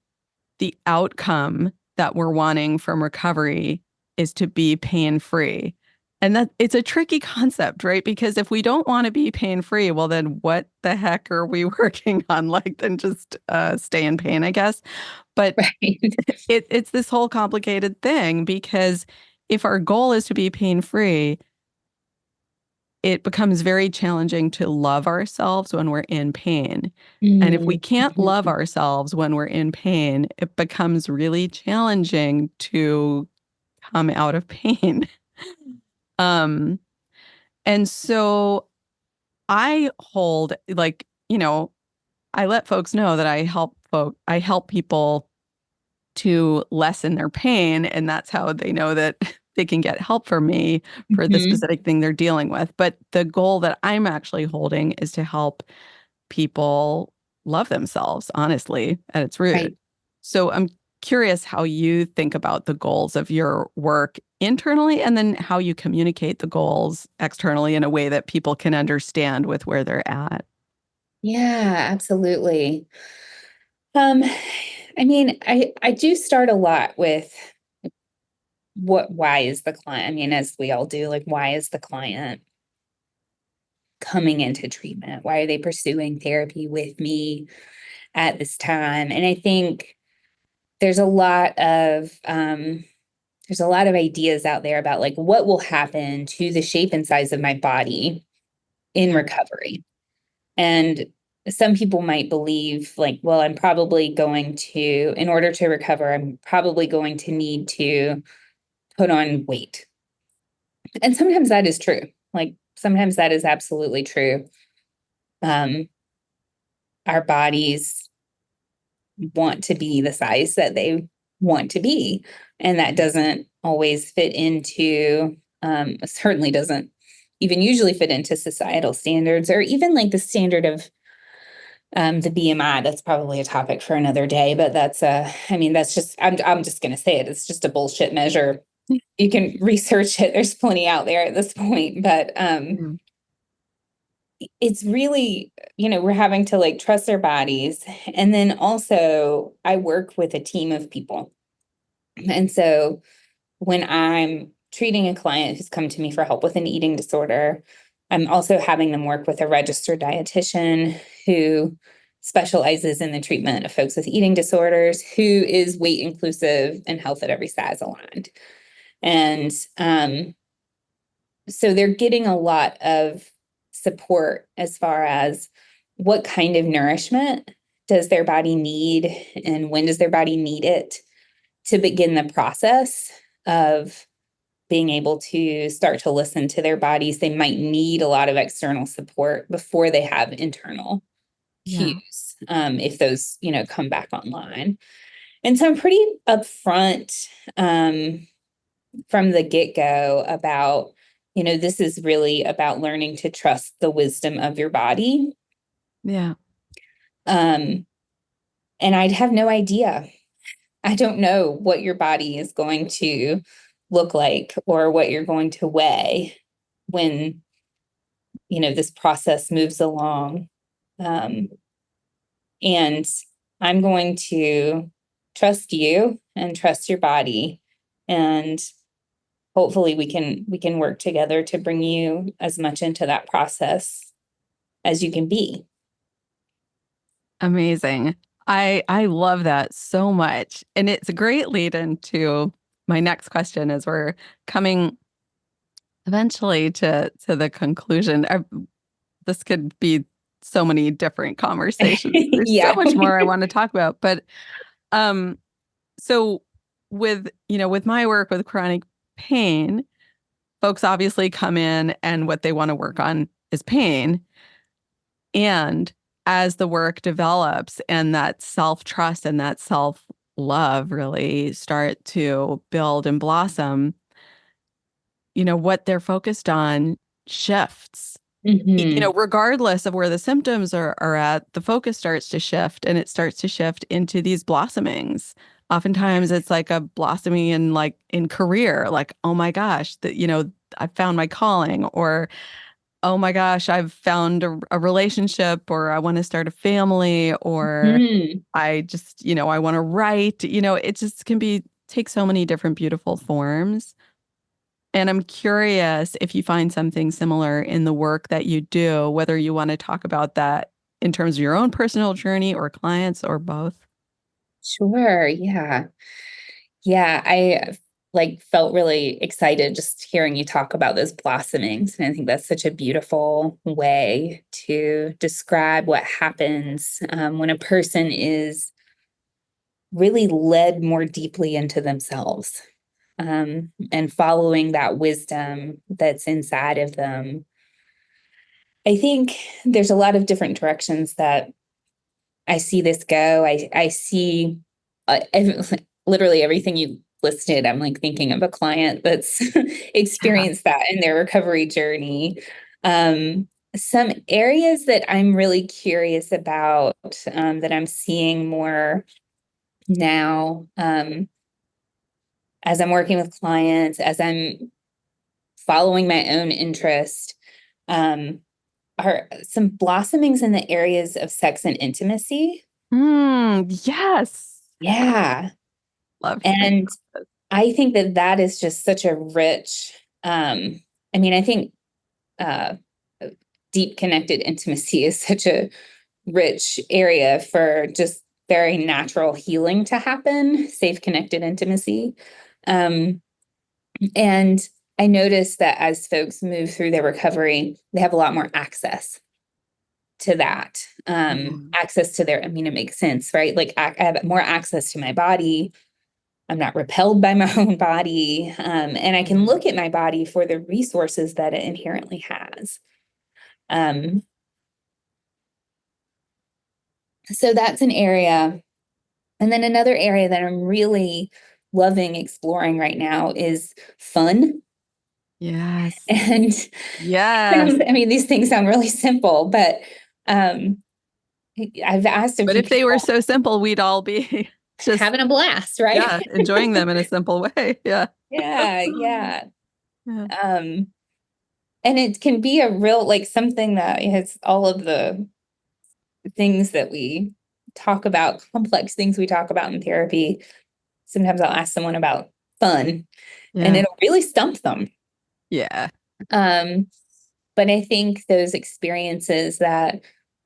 the outcome that we're wanting from recovery is to be pain-free. And that it's a tricky concept, right? Because if we don't want to be pain-free, well, then what the heck are we working on? Like, then just stay in pain, I guess. But Right. it's this whole complicated thing, because if our goal is to be pain-free, it becomes very challenging to love ourselves when we're in pain. And if we can't love ourselves when we're in pain, it becomes really challenging to come out of pain. Um, and so I hold, like, I let folks know that I help people to lessen their pain, and that's how they know that they can get help from me for the Mhm. specific thing they're dealing with. But the goal that I'm actually holding is to help people love themselves, honestly, at its root. Right. So I'm curious how you think about the goals of your work internally, and then how you communicate the goals externally in a way that people can understand with where they're at. Yeah, absolutely. Um, I do start a lot with why is the client, as we all do, like, why is the client coming into treatment? Why are they pursuing therapy with me at this time? And I think there's a lot of there's a lot of ideas out there about like what will happen to the shape and size of my body in Yeah. recovery. And some people might believe like, well, I'm probably going to, in order to recover, I'm probably going to need to put on weight. And sometimes that is true. Like sometimes that is absolutely true. Um, our bodies want to be the size that they want to be. And that doesn't always fit into, certainly doesn't even usually fit into societal standards or even like the standard of the BMI. That's probably a topic for another day, but that's just, I'm just going to say it. It's just a bullshit measure. You can research it. There's plenty out there at this point, but Yeah. it's really, we're having to like trust our bodies. And then also I work with a team of people. And so when I'm treating a client who's come to me for help with an eating disorder, I'm also having them work with a registered dietitian who specializes in the treatment of folks with eating disorders, who is weight inclusive and health at every size aligned. And so they're getting a lot of support as far as what kind of nourishment does their body need and when does their body need it to begin the process of being able to start to listen to their bodies. They might need a lot of external support before they have internal Yeah. cues, if those, come back online. And so I'm pretty upfront from the get go about, this is really about learning to trust the wisdom of your body. Yeah. Um, and I'd have no idea. I don't know what your body is going to look like or what you're going to weigh when, this process moves along. Um, And I'm going to trust you and trust your body. And hopefully we can work together to bring you as much into that process as you can be. Amazing. I love that so much. And it's a great lead into my next question as we're coming eventually to the conclusion. This could be so many different conversations. There's so Yeah. much more I want to talk about. But um, so with my work with chronic pain, folks obviously come in and what they want to work on is pain. And as the work develops and that self-trust and that self-love really start to build and blossom, what they're focused on shifts. Hmm. Regardless of where the symptoms are at, the focus starts to shift and it starts to shift into these blossomings. Oftentimes it's like a blossoming in career, like, oh my gosh, I found my calling, or oh my gosh, I've found a relationship, or I want to start a family, or Hmm. I just, I want to write, it just can take so many different beautiful forms. And I'm curious if you find something similar in the work that you do, whether you want to talk about that in terms of your own personal journey or clients or both. Sure. Yeah. Yeah. I like felt really excited just hearing you talk about those blossomings. And I think that's such a beautiful way to describe what happens when a person is really led more deeply into themselves, and following that wisdom that's inside of them. I think there's a lot of different directions that I see this go. I see literally everything you listed. I'm like thinking of a client that's Yeah. experienced that in their recovery journey. Some areas that I'm really curious about, that I'm seeing more now, as I'm working with clients, as I'm following my own interest, um, are some blossomings in the areas of sex and intimacy. Yes. Yeah. Love hearing And about this. I think that that is just such a rich, I mean, I think uh, deep connected intimacy is such a rich area for just very natural healing to happen, safe, connected intimacy. Um, and I noticed that as folks move through their recovery, they have a lot more access to that, Yeah. access to their, I mean, it makes sense, right? Like I have more access to my body. I'm not repelled by my own body. And I can look at my body for the resources that it inherently has. Um, so that's an area. And then another area that I'm really loving exploring right now is fun. Yes. And Yes. I mean, these things sound really simple, but um, I've asked a But few if they were people so simple, we'd all be just, having a blast, right? yeah, enjoying them in a simple way. Yeah. Yeah, yeah. Yeah. Um, and it can be a real, like something that has all of the things that we talk about, complex things we talk about in therapy. Sometimes I'll ask someone about fun and Yeah. it'll really stump them. Yeah. Um, but I think those experiences that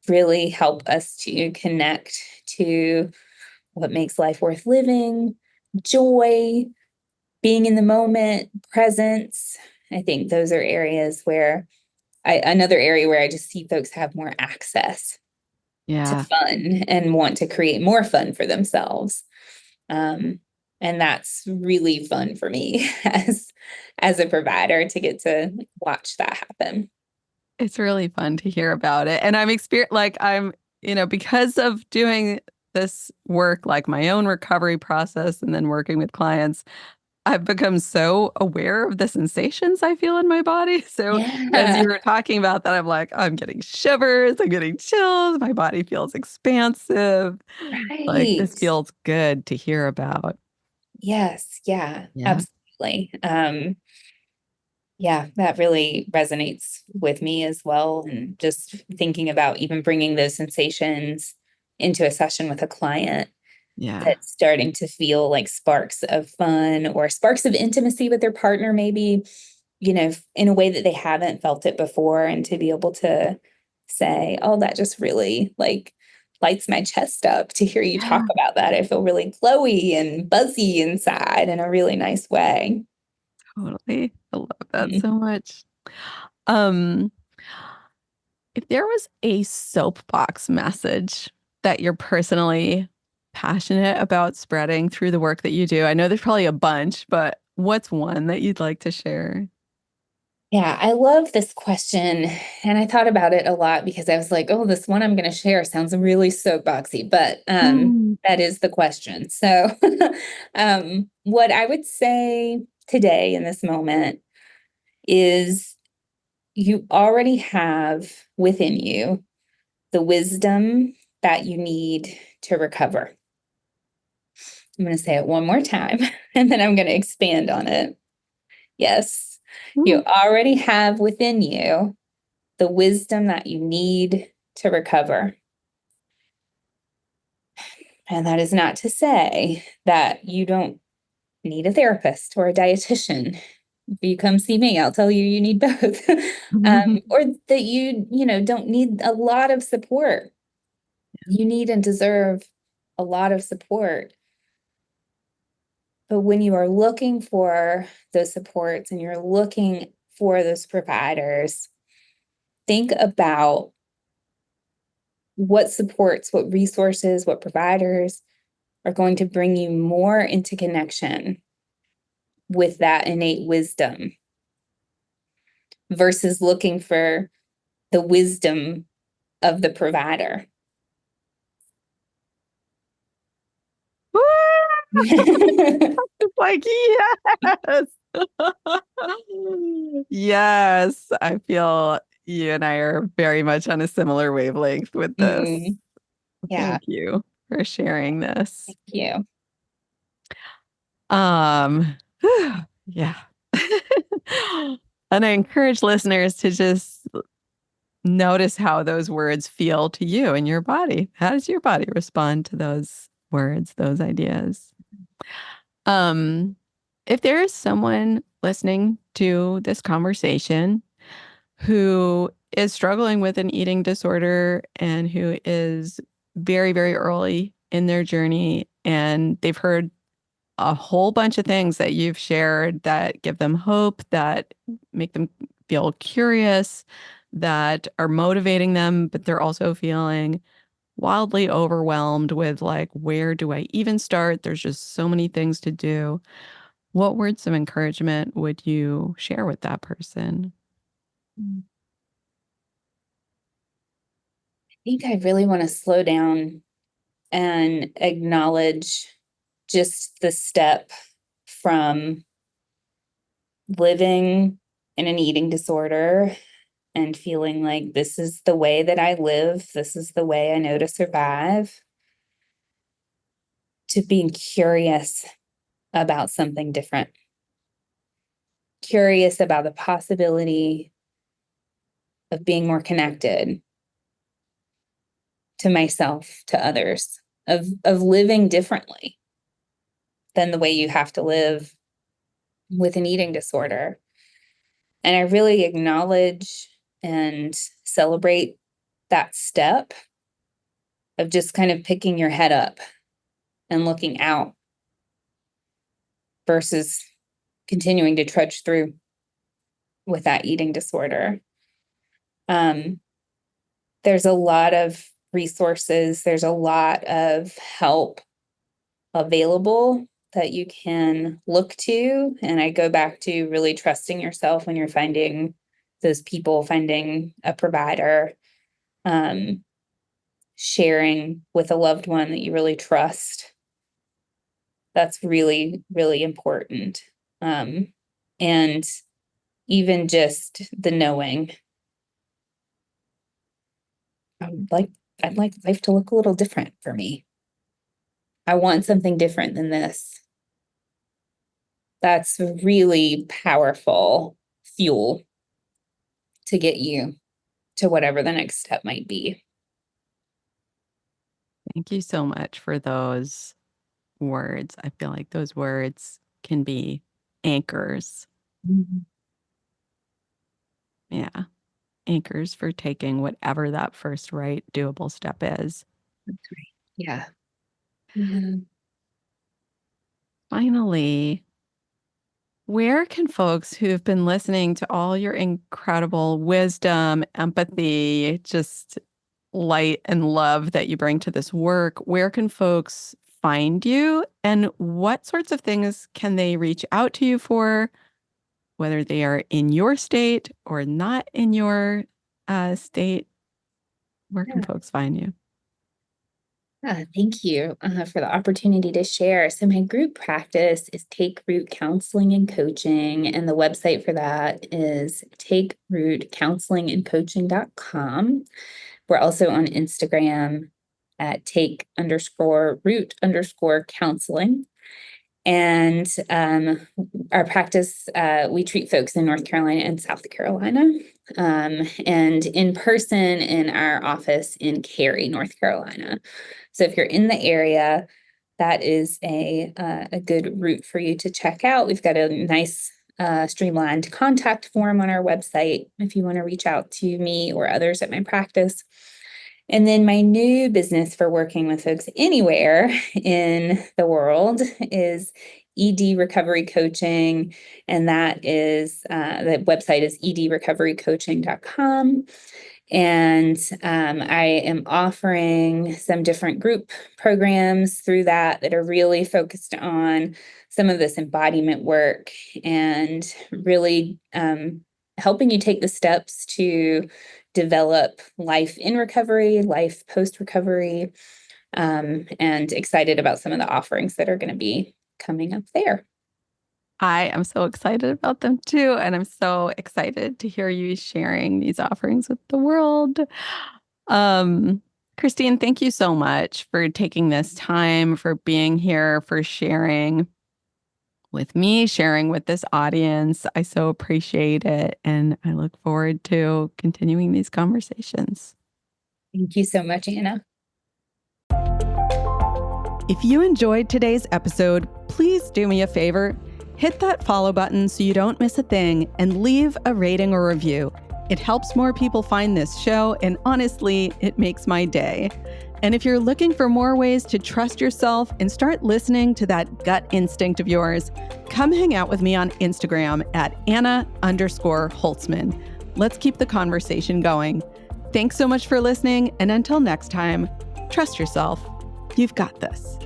really help us to connect to what makes life worth living, joy, being in the moment, presence. I think those are areas where another area where I just see folks have more access to Yeah. fun and want to create more fun for themselves. Um, and that's really fun for me as a provider to get to watch that happen. It's really fun to hear about it. And because of doing this work, like my own recovery process and then working with clients, I've become so aware of the sensations I feel in my body. So as Yeah, you were talking about that, I'm like, I'm getting shivers, I'm getting chills, my body feels expansive. Like this right. feels good to hear about. Yes, yeah, Yeah. absolutely. Yeah, that really resonates with me as well. And just thinking about even bringing those sensations into a session with a client Yeah. that's starting to feel like sparks of fun or sparks of intimacy with their partner, maybe, in a way that they haven't felt it before, and to be able to say, oh, that just really like lights my chest up to hear you talk Yeah, about that. I feel really glowy and buzzy inside in a really nice way. totally. I love that Mm. so much. Um, if there was a soapbox message that you're personally passionate about spreading through the work that you do, I know there's probably a bunch, but what's one that you'd like to share? Yeah, I love this question. And I thought about it a lot because I was like, oh, this one I'm going to share sounds really soapboxy, but Mm. that is the question. So, what I would say today in this moment is you already have within you the wisdom that you need to recover. I'm going to say it one more time and then I'm going to expand on it. Yes, you Mm. already have within you the wisdom that you need to recover. And that is not to say that you don't need a therapist or a dietitian. If you come see me, I'll tell you you need both. Or that don't need a lot of support. You need and deserve a lot of support. But when you are looking for those supports and you're looking for those providers, think about what supports, what resources, what providers are going to bring you more into connection with that innate wisdom versus looking for the wisdom of the provider. It's like, yes. Yes. I feel you and I are very much on a similar wavelength with this. Mm, yeah, Thank you for sharing this. thank you. Um, yeah. And I encourage listeners to just notice how those words feel to you in your body. How does your body respond to those words, those ideas? Um, if there is someone listening to this conversation who is struggling with an eating disorder and who is very, very early in their journey, and they've heard a whole bunch of things that you've shared that give them hope, that make them feel curious, that are motivating them, but they're also feeling wildly overwhelmed with like, where do I even start? There's just so many things to do. What words of encouragement would you share with that person? I think I really want to slow down and acknowledge just the step from living in an eating disorder and feeling like this is the way that I live, this is the way I know to survive, to being curious about something different, curious about the possibility of being more connected to myself, to others, of living differently than the way you have to live with an eating disorder. And I really acknowledge and celebrate that step of just kind of picking your head up and looking out versus continuing to trudge through with that eating disorder. Um, there's a lot of resources, there's a lot of help available that you can look to. And I go back to really trusting yourself when you're finding those people, finding a provider, um, sharing with a loved one that you really trust. That's really, really important. And even just the knowing, I'd like I'd like life to look a little different for me. I want something different than this. That's really powerful fuel to get you to whatever the next step might be. Thank you so much for those words. I feel like those words can be anchors. Mhm. Yeah. Anchors for taking whatever that first right doable step is. That's right. Yeah. Yeah. Finally, where can folks who've been listening to all your incredible wisdom, empathy, just light and love that you bring to this work, where can folks find you? And what sorts of things can they reach out to you for, whether they are in your state or not in your state? Where can Yeah. folks find you? Thank you for the opportunity to share. So, my group practice is Take Root Counseling and Coaching, and the website for that is takerootcounselingandcoaching.com. We're also on Instagram at take_root_counseling. And our practice, we treat folks in North Carolina and South Carolina, and in person in our office in Cary, North Carolina. So if you're in the area, that is a good route for you to check out. We've got a nice streamlined contact form on our website if you want to reach out to me or others at my practice. And then my new business for working with folks anywhere in the world is ED Recovery Coaching. And that is the website is edrecoverycoaching.com. And I am offering some different group programs through that are really focused on some of this embodiment work and really helping you take the steps to develop life in recovery, life post recovery, and excited about some of the offerings that are going to be coming up there. I am so excited about them too. And I'm so excited to hear you sharing these offerings with the world. Um, Christine, thank you so much for taking this time, for being here, for sharing with me, sharing with this audience. I so appreciate it. And I look forward to continuing these conversations. Thank you so much, Anna. If you enjoyed today's episode, please do me a favor. Hit that follow button so you don't miss a thing and leave a rating or review. It helps more people find this show, and honestly, it makes my day. And if you're looking for more ways to trust yourself and start listening to that gut instinct of yours, come hang out with me on Instagram at Anna_Holtzman. Let's keep the conversation going. Thanks so much for listening, and until next time, trust yourself. You've got this.